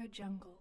Jungle.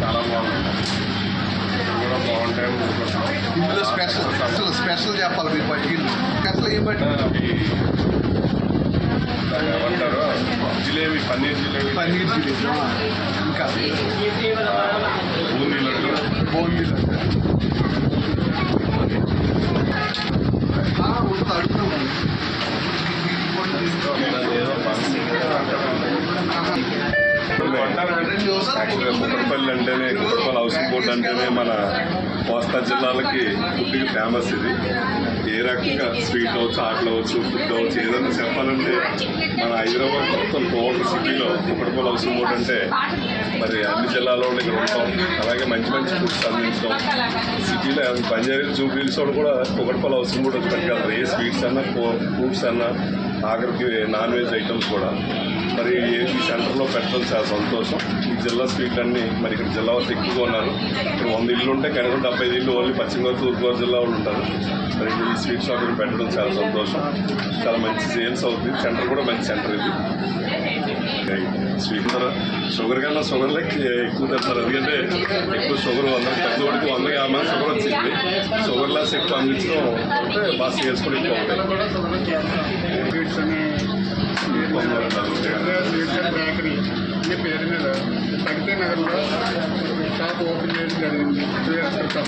చాలా బాగుంటుంది. కూడా బాగుంటాయి. ఇందులో స్పెషల్ చెప్పాలి మీరు పట్టుకెళ్ళి స్పెషల్ ఏం బట్టి ఏమంటారు జిలేబీ పన్నీర్ జిలేబీ ఇంకా బూందీ లడ్డు బూందీ లడ్డు ఉంటుంది అడుగుతున్నాం యాక్చువల్గా కుక్కడపల్లి అంటేనే కుక్కడపల్లి హౌసింగ్ బోర్డు అంటేనే మన కోస్తా జిల్లాలకి ఫుడ్కి ఫేమస్ ఇది. ఏ రకంగా స్వీట్ అవచ్చు, ఆటలు అవచ్చు, ఫుడ్ అవచ్చు, ఏదైనా చెప్పాలంటే మన హైదరాబాద్ మొత్తం టోటల్ సిటీలో కుక్కడపల్లి హౌసింగ్ బోర్డు అంటే మరి అన్ని జిల్లాల్లో ఇక్కడ ఉంటాం. అలాగే మంచి మంచి ఫుడ్స్ అందించడం సిటీలో బంజారీ జూబ్లీస్ వాళ్ళు కూడా కుక్కడపల్లి హౌసింగ్ బోర్డు వచ్చి పట్టుకెళ్తారు. ఏ స్వీట్స్ అన్నా, ఫ్రూట్స్ అన్నా, ఆఖరికి నాన్ వెజ్ ఐటమ్స్ కూడా మరి ఈ సెంటర్లో పెట్టడం చాలా సంతోషం. ఈ జిల్లా స్వీట్లు అన్నీ మరి ఇక్కడ జిల్లా వాళ్ళు ఎక్కువగా ఉన్నారు. ఇక్కడ 100 ఇళ్ళు ఉంటే కనుక 75 ఇళ్ళు ఓన్లీ పశ్చిమ గోదావరి, తూర్పు గోదావరి జిల్లా వాళ్ళు ఉంటారు. మరి ఈ స్వీట్ షాప్ పెట్టడం చాలా సంతోషం. చాలా మంచి సేల్స్ అవుతుంది. సెంటర్ కూడా మంచి సెంటర్ ఇది. స్వీట్ షుగర్ కన్నా షుగర్ లెక్క ఎక్కువ తింటారు. ఎందుకంటే ఎక్కువ షుగర్ 100 పెద్దవాడికి 150 షుగర్ వచ్చింది. షుగర్ లెస్ ఎక్కువ అందించడం అంటే బాగా సేల్స్ కూడా ఎక్కువ ఉంటాయి. స్వీట్స్ అని స్వీట్స్ అండ్ బేకరీ అనే పేరు మీద ప్రగతి నగర్లో షాప్ ఓపెన్ చేయడం జరిగింది 2 years క్రితం.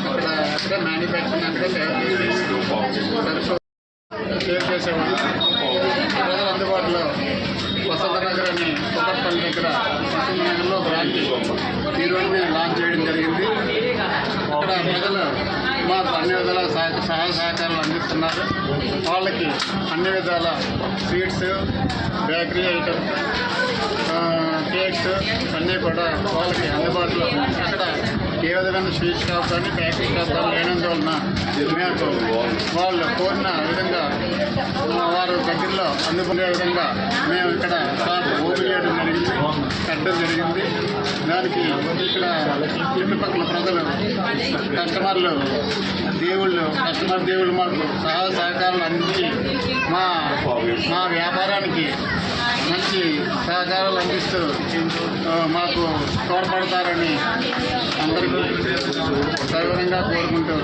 అక్కడ మ్యానుఫ్యాక్చరింగ్ అంటే సేల్ చేసేవాళ్ళు. ప్రజలు అందుబాటులో వసంత నగర్ అని కుక్కడపల్లి దగ్గర వసంత నగర్లో బ్రాంచ్ ఈరోజు లాంచ్ చేయడం జరిగింది. అక్కడ ప్రజలు మాకు అన్ని విధాల సహాయ సహకారాలు అందిస్తున్నారు. వాళ్ళకి అన్ని విధాల స్వీట్స్, బేకరీ ఐటమ్స్, కేక్స్ అన్నీ కూడా వాళ్ళకి అందుబాటులో. అక్కడ ఏ విధమైన స్వీట్ షాప్ కానీ బేకరీ షాప్ కానీ లేనందువలన మేము వాళ్ళు కోరిన విధంగా వారు దగ్గరలో అందుకునే విధంగా మేము ఇక్కడ షాప్ ఓపెన్ చేయడం జరిగింది, కట్టడం జరిగింది. దానికి ఇక్కడ చుట్టుపక్కల ప్రజలు, కస్టమర్లు, దేవుళ్ళు మాకు సహాయ సహకారాలు అందించి మా వ్యాపారానికి మంచి సహకారాలు అందిస్తూ మాకు తోడ్పడతారని అందరికీ సవివరంగా కోరుకుంటూ